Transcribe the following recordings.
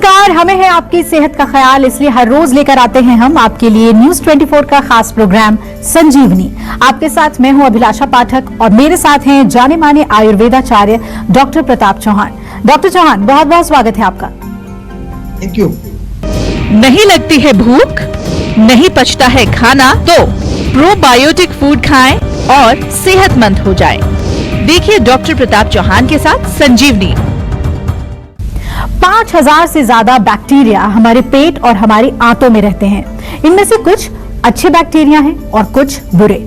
नमस्कार, हमें है आपकी सेहत का ख्याल, इसलिए हर रोज लेकर आते हैं हम आपके लिए न्यूज 24 का खास प्रोग्राम संजीवनी। आपके साथ मैं हूं अभिलाषा पाठक और मेरे साथ हैं जाने माने आयुर्वेदाचार्य डॉक्टर प्रताप चौहान। डॉक्टर चौहान, बहुत बहुत स्वागत है आपका। Thank you. नहीं लगती है भूख, नहीं पचता है खाना, तो प्रोबायोटिक फूड खाएं और सेहतमंद हो जाएं। देखिए डॉक्टर प्रताप चौहान के साथ संजीवनी। 5000 से ज्यादा बैक्टीरिया हमारे पेट और हमारी आंतों में रहते हैं। इनमें से कुछ अच्छे बैक्टीरिया हैं और कुछ बुरे।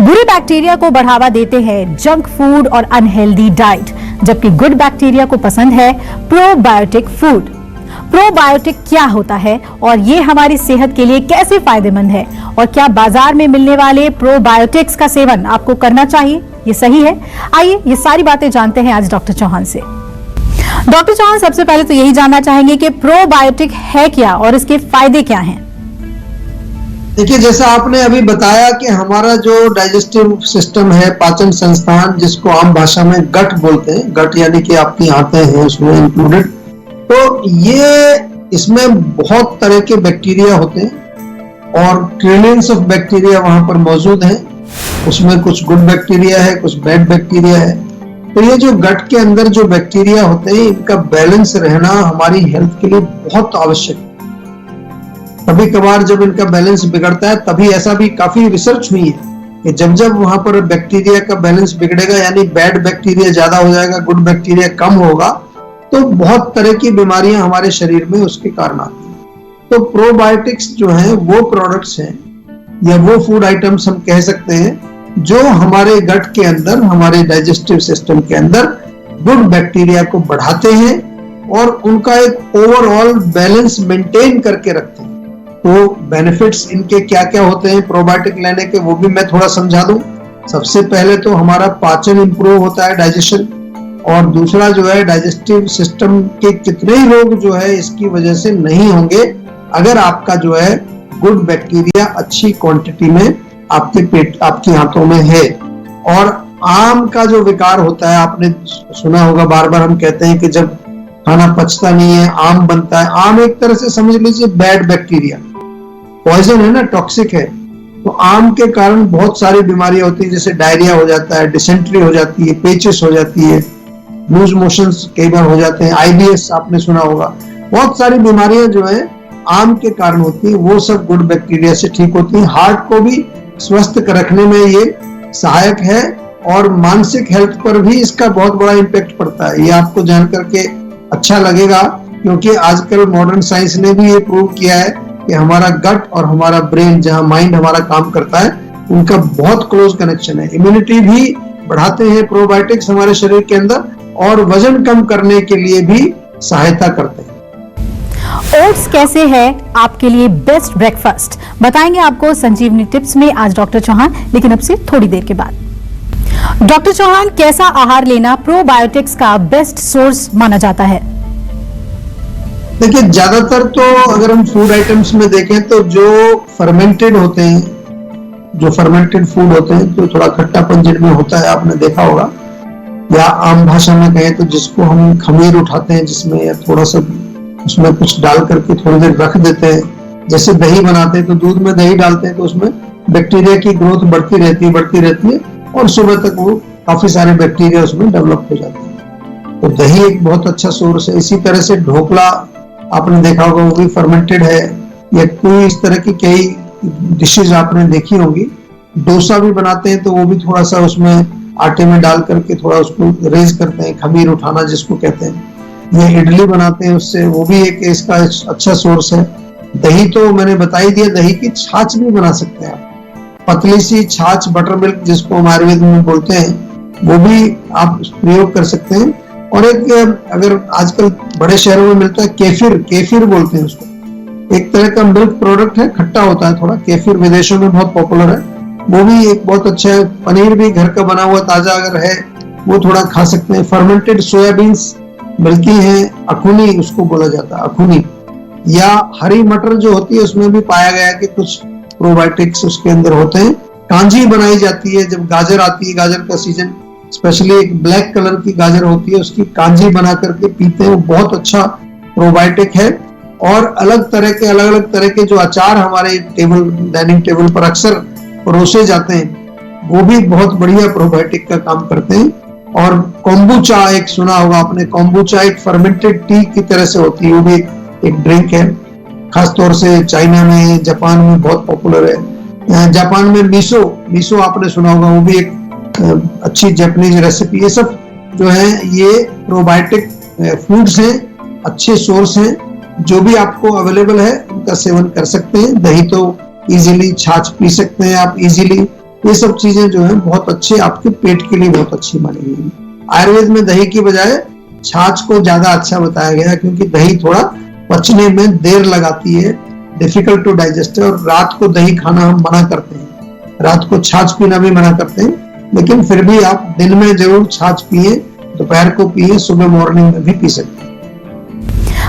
बुरे बैक्टीरिया को बढ़ावा देते हैं जंक फूड और अनहेल्दी डाइट, जबकि गुड बैक्टीरिया को पसंद है प्रोबायोटिक फूड। प्रोबायोटिक क्या होता है और ये हमारी सेहत के लिए कैसे फायदेमंद है, और क्या बाजार में मिलने वाले प्रोबायोटिक्स का सेवन आपको करना चाहिए, ये सही है? आइए ये सारी बातें जानते हैं आज डॉक्टर चौहान से। डॉक्टर चौहान, सबसे पहले तो यही जानना चाहेंगे कि प्रोबायोटिक है क्या और इसके फायदे क्या हैं? देखिए, जैसा आपने अभी बताया कि हमारा जो डाइजेस्टिव सिस्टम है, पाचन संस्थान, जिसको आम भाषा में गट बोलते हैं, गट यानी कि आपकी आंतें हैं उसमें इंक्लूडेड, तो ये इसमें बहुत तरह के बैक्टीरिया होते हैं और ट्रिलियंस ऑफ बैक्टीरिया वहां पर मौजूद हैं। उसमें कुछ गुड बैक्टीरिया है, कुछ बैड बैक्टीरिया है। तो ये जो गट के अंदर जो बैक्टीरिया होते हैं, इनका बैलेंस रहना हमारी हेल्थ के लिए बहुत आवश्यक है। कभी कभार जब इनका बैलेंस बिगड़ता है, तभी ऐसा भी काफी रिसर्च हुई है कि जब जब वहां पर बैक्टीरिया का बैलेंस बिगड़ेगा, यानी बैड बैक्टीरिया ज्यादा हो जाएगा, गुड बैक्टीरिया कम होगा, तो बहुत तरह की बीमारियां हमारे शरीर में उसके कारण आती हैं। तो प्रोबायोटिक्स जो है वो प्रोडक्ट्स हैं या वो फूड आइटम्स हम कह सकते हैं जो हमारे गट के अंदर, हमारे डाइजेस्टिव सिस्टम के अंदर गुड बैक्टीरिया को बढ़ाते हैं और उनका एक ओवरऑल बैलेंस मेंटेन करके रखते हैं। तो बेनिफिट्स इनके क्या क्या होते हैं प्रोबायोटिक लेने के, वो भी मैं थोड़ा समझा दूं। सबसे पहले तो हमारा पाचन इंप्रूव होता है, डाइजेशन, और दूसरा जो है डाइजेस्टिव सिस्टम के कितने ही रोग जो है इसकी वजह से नहीं होंगे अगर आपका जो है गुड बैक्टीरिया अच्छी क्वांटिटी में आपके पेट, आपकी आंतों में है। और आम का जो विकार होता है, आपने सुना होगा, बार बार हम कहते हैं कि जब खाना पचता नहीं है आम बनता है। आम एक तरह से समझ लीजिए बैड बैक्टीरिया, पॉइजन है ना, टॉक्सिक है। तो आम के कारण बहुत सारी बीमारियां होती है, जैसे डायरिया हो जाता है, डिसेंट्री हो जाती है, पेचिस हो जाती है, लूज मोशंस कई बार हो जाते हैं, आईबीएस आपने सुना होगा। बहुत सारी बीमारियां जो है आम के कारण होती है, वो सब गुड बैक्टीरिया से ठीक होती है। हार्ट को भी स्वस्थ रखने में ये सहायक है और मानसिक हेल्थ पर भी इसका बहुत बड़ा इम्पैक्ट पड़ता है। ये आपको जान करके अच्छा लगेगा, क्योंकि आजकल मॉडर्न साइंस ने भी ये प्रूव किया है कि हमारा गट और हमारा ब्रेन, जहां माइंड हमारा काम करता है, उनका बहुत क्लोज कनेक्शन है। इम्यूनिटी भी बढ़ाते हैं प्रोबायोटिक्स हमारे शरीर के अंदर, और वजन कम करने के लिए भी सहायता करते हैं। ओट्स कैसे है आपके लिए बेस्ट ब्रेकफास्ट, बताएंगे आपको संजीवनी टिप्स में आज डॉक्टर चौहान, लेकिन अब से थोड़ी देर के बाद। डॉक्टर चौहान, कैसा आहार लेना प्रोबायोटिक्स का बेस्ट सोर्स माना जाता है? देखिए, ज्यादातर तो अगर हम फूड आइटम्स में देखें तो जो फर्मेंटेड होते हैं, जो फर्मेंटेड फूड होते हैं, तो थोड़ा खट्टापन जिनमें होता है, आपने देखा होगा, या आम भाषा में कहें तो जिसको हम खमीर उठाते हैं, जिसमें या थोड़ा सा उसमें कुछ डाल करके थोड़ी देर रख देते हैं। जैसे दही बनाते हैं तो दूध में दही डालते हैं तो उसमें बैक्टीरिया की ग्रोथ बढ़ती रहती है और सुबह तक वो काफी सारे बैक्टीरिया उसमें डेवलप हो जाते हैं। तो दही एक बहुत अच्छा सोर्स है। इसी तरह से ढोकला आपने देखा होगा, वो भी फर्मेंटेड है, या कोई इस तरह की कई डिशेज आपने देखी होंगी। डोसा भी बनाते हैं तो वो भी थोड़ा सा उसमें आटे में डाल करके थोड़ा उसको रेज करते हैं, खमीर उठाना जिसको कहते हैं। ये इडली बनाते हैं, उससे वो भी एक इसका अच्छा सोर्स है। दही तो मैंने बता ही दिया, दही की छाछ भी बना सकते हैं आप, पतली सी छाछ, बटर मिल्क जिसको हम आयुर्वेद में बोलते हैं, वो भी आप प्रयोग कर सकते हैं। और एक अगर आजकल बड़े शहरों में मिलता है केफिर बोलते हैं उसको, एक तरह का मिल्क प्रोडक्ट है, खट्टा होता है थोड़ा। केफिर विदेशों में बहुत पॉपुलर है, वो भी एक बहुत अच्छा है। पनीर भी घर का बना हुआ ताजा अगर है वो थोड़ा खा सकते हैं। फर्मेंटेड सोयाबीन्स मिलती है, अखुनी उसको बोला जाता है, अखुनी, या हरी मटर जो होती है उसमें भी पाया गया है कि कुछ प्रोबायोटिक्स उसके अंदर होते हैं। कांजी बनाई जाती है जब गाजर आती है, गाजर का सीजन, स्पेशली एक ब्लैक कलर की गाजर होती है, उसकी कांजी बना करके पीते हैं, वो बहुत अच्छा प्रोबायोटिक है। और अलग अलग तरह के जो अचार हमारे डाइनिंग टेबल पर अक्सर परोसे जाते हैं, वो भी बहुत बढ़िया प्रोबायोटिक का काम करते हैं। और कोम्बुचा एक सुना होगा आपने, कोम्बुचा एक फर्मेंटेड टी की तरह से होती है, वो भी एक ड्रिंक है, खासतौर से चाइना में, जापान में बहुत पॉपुलर है। जापान में मिसो आपने सुना होगा, वो भी एक अच्छी जापानीज रेसिपी। ये सब जो है ये प्रोबायोटिक फूड्स हैं, अच्छे सोर्स हैं, जो भी आपको अवेलेबल है उनका सेवन कर सकते हैं। दही तो इजीली, छाछ पी सकते हैं आप इजीली। ये सब चीजें जो है बहुत अच्छे, आपके पेट के लिए बहुत अच्छी मानी गई है। आयुर्वेद में दही की बजाय छाछ को ज्यादा अच्छा बताया गया, क्योंकि दही थोड़ा पचने में देर लगाती है, डिफिकल्ट टू डाइजेस्ट है, और रात को दही खाना हम मना करते हैं, रात को छाछ पीना भी मना करते हैं। लेकिन फिर भी आप दिन में जरूर छाछ पिए, दोपहर को पिए, सुबह मॉर्निंग में भी पी सकते हैं।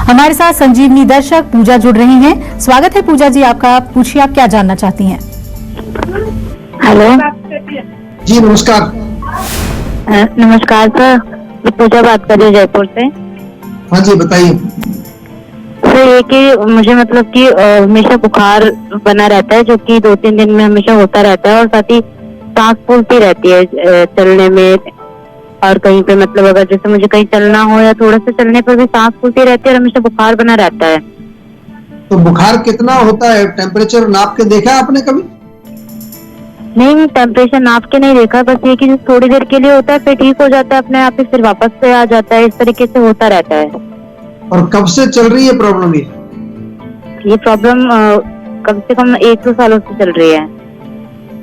हमारे साथ संजीवनी दर्शक पूजा जुड़ रही हैं। स्वागत है पूजा जी आपका, पूछिए आप क्या जानना चाहती हैं। हेलो जी नमस्कार। नमस्कार सर, मैं पूजा बात कर रही हूँ जयपुर से। हाँ जी बताइए। सर ये कि मुझे मतलब कि हमेशा बुखार बना रहता है, जो कि 2-3 दिन में हमेशा होता रहता है, और साथ ही सांस फूलती रहती है चलने में, और कहीं पे मतलब अगर जैसे मुझे कहीं चलना हो या थोड़ा सा चलने पर भी सांस फूलती रहती है और हमेशा बुखार बना रहता है। तो बुखार कितना होता है, टेम्परेचर नाप के देखा है आपने कभी? नहीं, टेम्परेचर नाप के नहीं देखा, बस ये कि थोड़ी देर के लिए होता है, फिर ठीक हो जाता है अपने आप ही, फिर वापस से आ जाता है, इस तरीके से होता रहता है। और कब से चल रही है प्रॉब्लम? ये प्रॉब्लम कम से कम 1-2 सालों से चल रही है।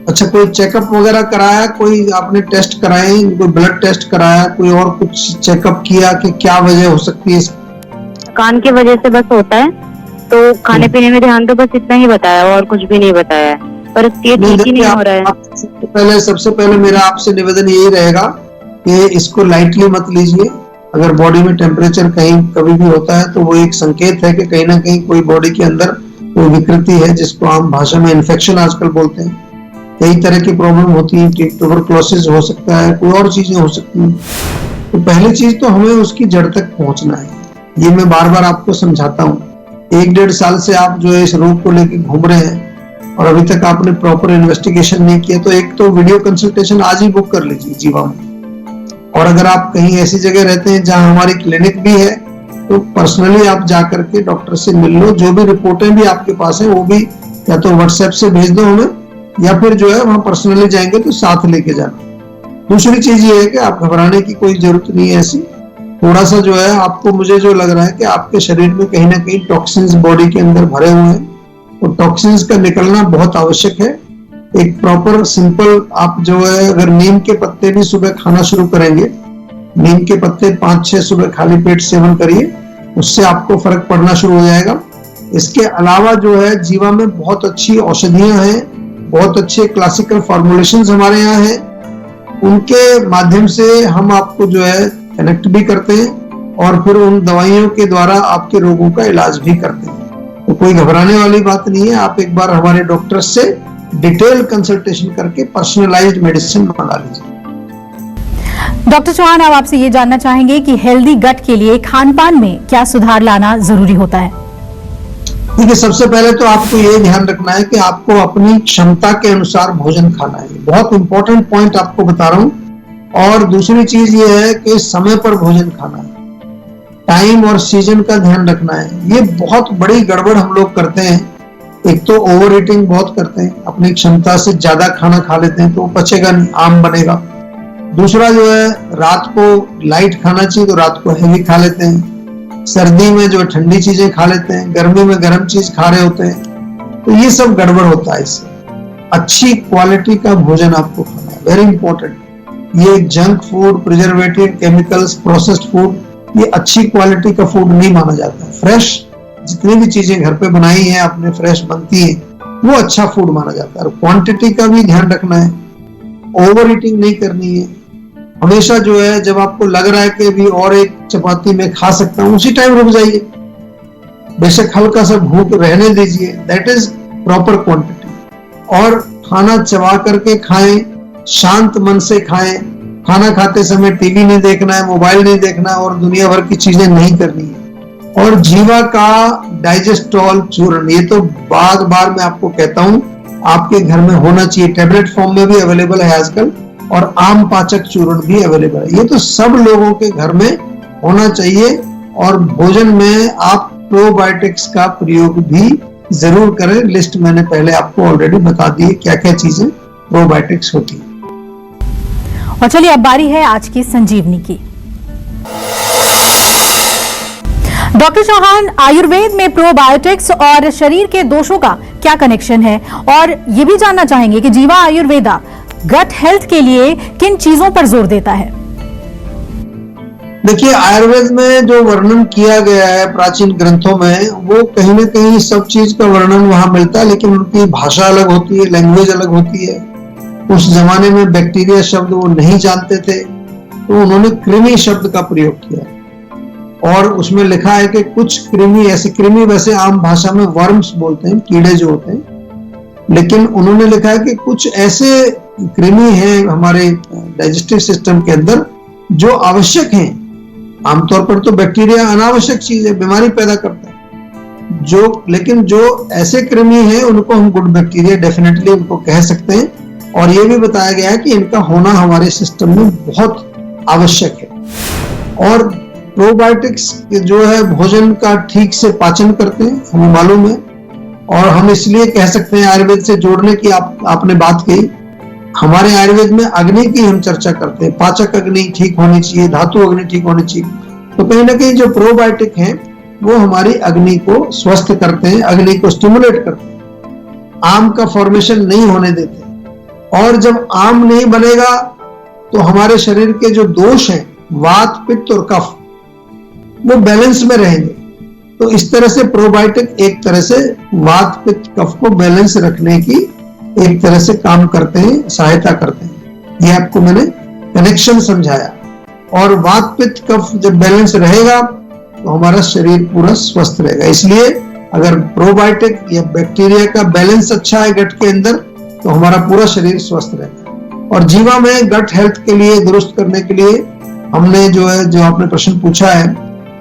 अच्छा, कोई चेकअप वगैरह कराया, कोई आपने टेस्ट कराए, कोई ब्लड टेस्ट कराया, कोई और कुछ चेकअप किया कि क्या वजह हो सकती है? कान की वजह से बस होता है, तो खाने पीने में ध्यान दो, बस इतना ही बताया और कुछ भी नहीं बताया, पर ये ठीक ही नहीं हो रहा है। सबसे पहले मेरा आपसे निवेदन यही रहेगा कि इसको लाइटली मत लीजिए। अगर बॉडी में टेम्परेचर कहीं कभी भी होता है तो वो एक संकेत है कि कहीं ना कहीं कोई बॉडी के अंदर कोई विकृति है, जिसको आम भाषा में इन्फेक्शन आजकल बोलते हैं। कई तरह की प्रॉब्लम होती है, ट्यूबरकुलोसिस हो सकता है, कोई और चीजें हो सकती हैं। तो पहली चीज तो हमें उसकी जड़ तक पहुंचना है। ये मैं बार बार आपको समझाता हूँ। 1-1.5 साल से आप जो है इस रोग को लेकर घूम रहे हैं और अभी तक आपने प्रॉपर इन्वेस्टिगेशन नहीं किया, तो एक तो वीडियो कंसल्टेशन आज ही बुक कर लीजिए जीवा में। और अगर आप कहीं ऐसी जगह रहते हैं जहां हमारी क्लिनिक भी है, तो पर्सनली आप जाकर के डॉक्टर से मिल लो। जो भी रिपोर्टें भी आपके पास है वो भी या तो व्हाट्सएप से भेज दो हमें, या फिर जो है वहां पर्सनली जाएंगे तो साथ लेके जाना। दूसरी चीज ये है कि आप घबराने की कोई जरूरत नहीं है ऐसी। थोड़ा सा जो है आपको, मुझे जो लग रहा है कि आपके शरीर में कहीं ना कहीं टॉक्सिन्स बॉडी के अंदर भरे हुए हैं, तो टॉक्सिन्स का निकलना बहुत आवश्यक है। एक प्रॉपर सिंपल आप जो है, अगर नीम के पत्ते भी सुबह खाना शुरू करेंगे, नीम के पत्ते 5-6 सुबह खाली पेट सेवन करिए, उससे आपको फर्क पड़ना शुरू हो जाएगा। इसके अलावा जो है जीवा में बहुत अच्छी औषधियां हैं, बहुत अच्छे क्लासिकल फॉर्मुलेशंस हमारे यहाँ हैं, उनके माध्यम से हम आपको जो है कनेक्ट भी करते हैं और फिर उन दवाइयों के द्वारा आपके रोगों का इलाज भी करते हैं। तो कोई घबराने वाली बात नहीं है। आप एक बार हमारे डॉक्टर से डिटेल कंसल्टेशन करके पर्सनलाइज्ड मेडिसिन मंगा लीजिए। डॉक्टर चौहान, अब आपसे ये जानना चाहेंगे कि हेल्दी गट के लिए खान-पान में क्या सुधार लाना जरूरी होता है? देखिए, सबसे पहले तो आपको ये ध्यान रखना है कि आपको अपनी क्षमता के अनुसार भोजन खाना है। बहुत इंपॉर्टेंट पॉइंट आपको बता रहा हूँ। और दूसरी चीज ये है कि समय पर भोजन खाना है, टाइम और सीजन का ध्यान रखना है। ये बहुत बड़ी गड़बड़ हम लोग करते हैं। एक तो ओवर ईटिंग बहुत करते हैं, अपनी क्षमता से ज्यादा खाना खा लेते हैं, तो पचेगा नहीं, आम बनेगा। दूसरा जो है, रात को लाइट खाना चाहिए तो रात को हैवी खा लेते हैं। सर्दी में जो ठंडी चीजें खा लेते हैं, गर्मी में गर्म चीज खा रहे होते हैं, तो ये सब गड़बड़ होता है। इससे अच्छी क्वालिटी का भोजन आपको खाना है, वेरी इंपॉर्टेंट। ये junk food, preservative, chemicals, processed food, ये अच्छी क्वालिटी का फूड नहीं माना जाता है। फ्रेश जितनी भी चीजें घर पे बनाई हैं आपने, फ्रेश बनती है, वो अच्छा फूड माना जाता है। और क्वांटिटी का भी ध्यान रखना है, ओवर ईटिंग नहीं करनी है। हमेशा जो है, जब आपको लग रहा है कि अभी और एक चपाती में खा सकता हूँ, उसी टाइम रुक जाइए। बेशक हल्का सा भूख रहने दीजिए, दैट इज प्रॉपर क्वांटिटी। और खाना चबा करके खाएं, शांत मन से खाएं। खाना खाते समय टीवी नहीं देखना है, मोबाइल नहीं देखना और दुनिया भर की चीजें नहीं करनी है। और जीवा का डाइजेस्टॉल चूर्ण, ये तो बार बार मैं आपको कहता हूं आपके घर में होना चाहिए। टैबलेट फॉर्म में भी अवेलेबल है आजकल, और आम पाचक चूर्ण भी अवेलेबल है। ये तो सब लोगों के घर में होना चाहिए। और भोजन में आप प्रोबायोटिक्स का प्रयोग भी जरूर करें। लिस्ट मैंने पहले आपको ऑलरेडी बता दी है क्या क्या चीजें प्रोबायोटिक्स होती है। और चलिए अब बारी है आज की संजीवनी की। डॉक्टर चौहान, आयुर्वेद में प्रोबायोटिक्स और शरीर के दोषों का क्या कनेक्शन है, और ये भी जानना चाहेंगे कि जीवा आयुर्वेदा गट हेल्थ के लिए किन चीजों पर जोर देता है। देखिए, आयुर्वेद में जो वर्णन किया गया है प्राचीन ग्रंथों में, वो कहीं ना कहीं सब चीज का वर्णन वहां मिलता है, लेकिन उनकी भाषा अलग होती है, लैंग्वेज अलग होती है। उस जमाने में बैक्टीरिया शब्द वो नहीं जानते थे, तो उन्होंने कृमि शब्द का प्रयोग किया। और उसमें लिखा है कि कुछ कृमि, ऐसे कृमि वैसे आम भाषा में वर्म्स बोलते हैं, कीड़े जो होते हैं, लेकिन उन्होंने लिखा है कि कुछ ऐसे कृमि हैं हमारे डाइजेस्टिव सिस्टम के अंदर जो आवश्यक हैं। आमतौर पर तो बैक्टीरिया अनावश्यक चीज है, बीमारी पैदा करता है, लेकिन जो ऐसे कृमि हैं उनको हम गुड बैक्टीरिया डेफिनेटली उनको कह सकते हैं। और ये भी बताया गया है कि इनका होना हमारे सिस्टम में बहुत आवश्यक है। और प्रोबायोटिक्स जो है भोजन का ठीक से पाचन करते हैं, हमें मालूम है। और हम इसलिए कह सकते हैं आयुर्वेद से जोड़ने की आपने बात कही, हमारे आयुर्वेद में अग्नि की हम चर्चा करते हैं, पाचक अग्नि ठीक होनी चाहिए, धातु अग्नि ठीक होनी चाहिए। तो कहीं ना कहीं जो प्रोबायोटिक हैं वो हमारी अग्नि को स्वस्थ करते हैं, अग्नि को स्टिमुलेट करते हैं, आम का फॉर्मेशन नहीं होने देते। और जब आम नहीं बनेगा तो हमारे शरीर के जो दोष हैं, वात, पित्त और कफ, वो बैलेंस में रहेंगे। तो इस तरह से प्रोबायोटिक एक तरह से वात, पित्त, कफ को बैलेंस रखने की एक तरह से काम करते हैं, सहायता करते हैं। ये आपको मैंने कनेक्शन समझाया। और वात, पित्त, कफ जब बैलेंस रहेगा तो हमारा शरीर पूरा स्वस्थ रहेगा। इसलिए अगर प्रोबायोटिक या बैक्टीरिया का बैलेंस अच्छा है गट के अंदर, तो हमारा पूरा शरीर स्वस्थ रहेगा। और जीवा में गट हेल्थ के लिए, दुरुस्त करने के लिए हमने जो आपने प्रश्न पूछा है,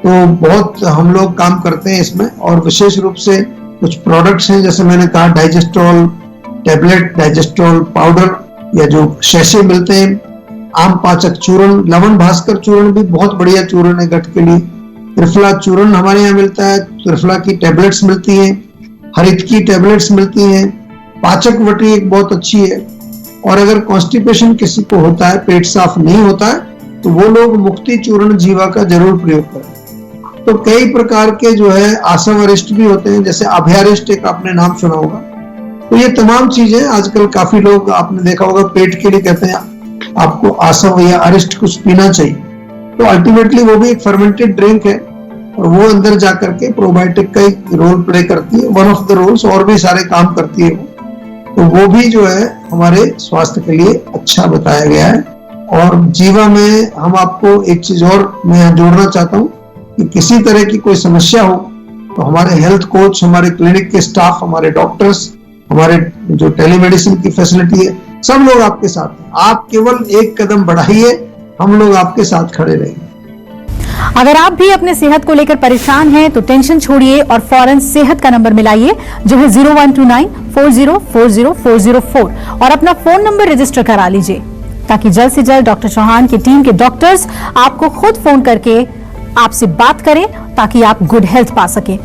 तो बहुत हम लोग काम करते हैं इसमें। और विशेष रूप से कुछ प्रोडक्ट्स हैं, जैसे मैंने कहा डाइजेस्टॉल टैबलेट, डाइजेस्टॉल पाउडर, या जो शैसे मिलते हैं, आम पाचक चूर्ण, लवण भास्कर चूर्ण भी बहुत बढ़िया चूर्ण है गट के लिए। त्रिफला चूर्ण हमारे यहाँ मिलता है, त्रिफला की टैबलेट्स मिलती हैं, हरित की टैबलेट्स मिलती हैं, पाचक वटी एक बहुत अच्छी है। और अगर कॉन्स्टिपेशन किसी को होता है, पेट साफ नहीं होता है, तो वो लोग मुक्ति चूर्ण जीवा का जरूर प्रयोग करें। तो कई प्रकार के जो है आसव अरिष्ट भी होते हैं, जैसे अभयारिष्ट एक आपने नाम सुना होगा। तो ये तमाम चीजें आजकल काफी लोग आपने देखा होगा पेट के लिए कहते हैं आपको आसव या अरिष्ट कुछ पीना चाहिए। तो अल्टीमेटली वो भी एक फर्मेंटेड ड्रिंक है, और वो अंदर जाकर के प्रोबायोटिक का एक रोल प्ले करती है, वन ऑफ द रोल्स, और भी सारे काम करती है वो। तो वो भी जो है हमारे स्वास्थ्य के लिए अच्छा बताया गया है। और जीवा में हम आपको एक चीज और मैं जोड़ना चाहता हूँ कि किसी तरह की कोई समस्या हो तो हमारे हेल्थ कोच, हमारे क्लिनिक के स्टाफ, हमारे डॉक्टर्स, हमारे जो टेलीमेडिसिन की फैसिलिटी है, सब लोग आपके साथ हैं। आप केवल एक कदम बढ़ाइए, हम लोग आपके साथ खड़े रहेंगे। अगर आप भी अपने सेहत को लेकर परेशान हैं तो टेंशन छोड़िए और फौरन सेहत का नंबर मिलाइए, जो है 0129404004, और अपना फोन नंबर रजिस्टर करा लीजिए, ताकि जल्द से जल्द डॉक्टर चौहान की टीम के डॉक्टर्स आपको खुद फोन करके आपसे बात करें, ताकि आप गुड हेल्थ पा सकें।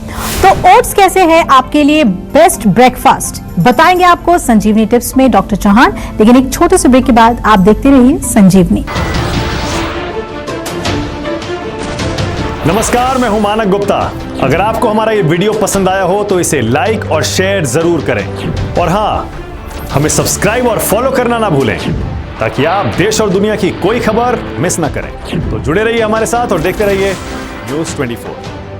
तो ओट्स कैसे है आपके लिए बेस्ट ब्रेकफास्ट, बताएंगे आपको संजीवनी टिप्स में डॉक्टर चौहान। लेकिन एक छोटे से ब्रेक के बाद आप देखते रहिए संजीवनी। नमस्कार, मैं हूं मानक गुप्ता। अगर आपको हमारा ये वीडियो पसंद आया हो तो इसे लाइक और शेयर जरूर करें, और हाँ, हमें सब्सक्राइब और फॉलो करना ना भूलें, ताकि आप देश और दुनिया की कोई खबर मिस ना करें। तो जुड़े रहिए हमारे साथ और देखते रहिए न्यूज़ 24।